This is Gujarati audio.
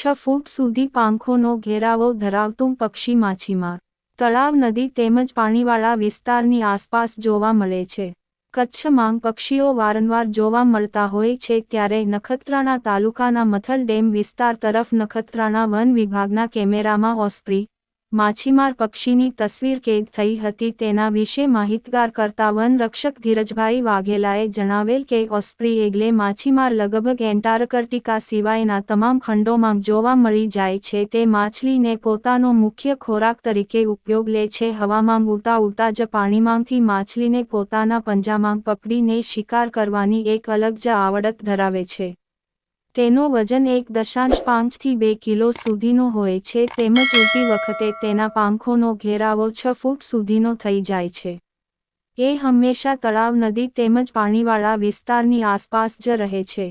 6 ફૂટ સુધી પાંખોનો ઘેરાવો ધરાવતું પક્ષી માછીમાર તળાવ, નદી તેમજ પાણીવાળા વિસ્તારની આસપાસ જોવા મળે છે. કચ્છમાં પક્ષીઓ વારંવાર જોવા મળતા હોય છે ત્યારે નખત્રાણા તાલુકાના મથલ ડેમ વિસ્તાર તરફ નખત્રાણા વન વિભાગના કેમેરામાં ઓસ્પ્રી માછીમાર પક્ષીની તસવીર કેદ થઈ હતી. તેના વિશે માહિતગાર કરતા વન રક્ષક ધીરજભાઈ વાઘેલાએ જણાવેલ કે ઓસ્પ્રી એટલે માછીમાર લગભગ એન્ટાર્કટિકા સિવાયના તમામ ખંડોમાં જોવા મળી જાય છે. તે માછલીને પોતાનો મુખ્ય ખોરાક તરીકે ઉપયોગ લે છે. હવામાં ઉડતા જ પાણીમાંથી માછલીને પોતાના પંજામાં પકડીને શિકાર કરવાની એક અલગ જ આવડત ધરાવે છે. તેનો વજન 1.5 થી 2 કિલો સુધીનો હોય છે તેમજ ઉડતી વખતે તેના પાંખોનો ઘેરાવો 6 ફૂટ સુધીનો થઈ જાય છે. એ હંમેશા તળાવ, નદી તેમજ પાણીવાળા વિસ્તારની આસપાસ જ રહે છે.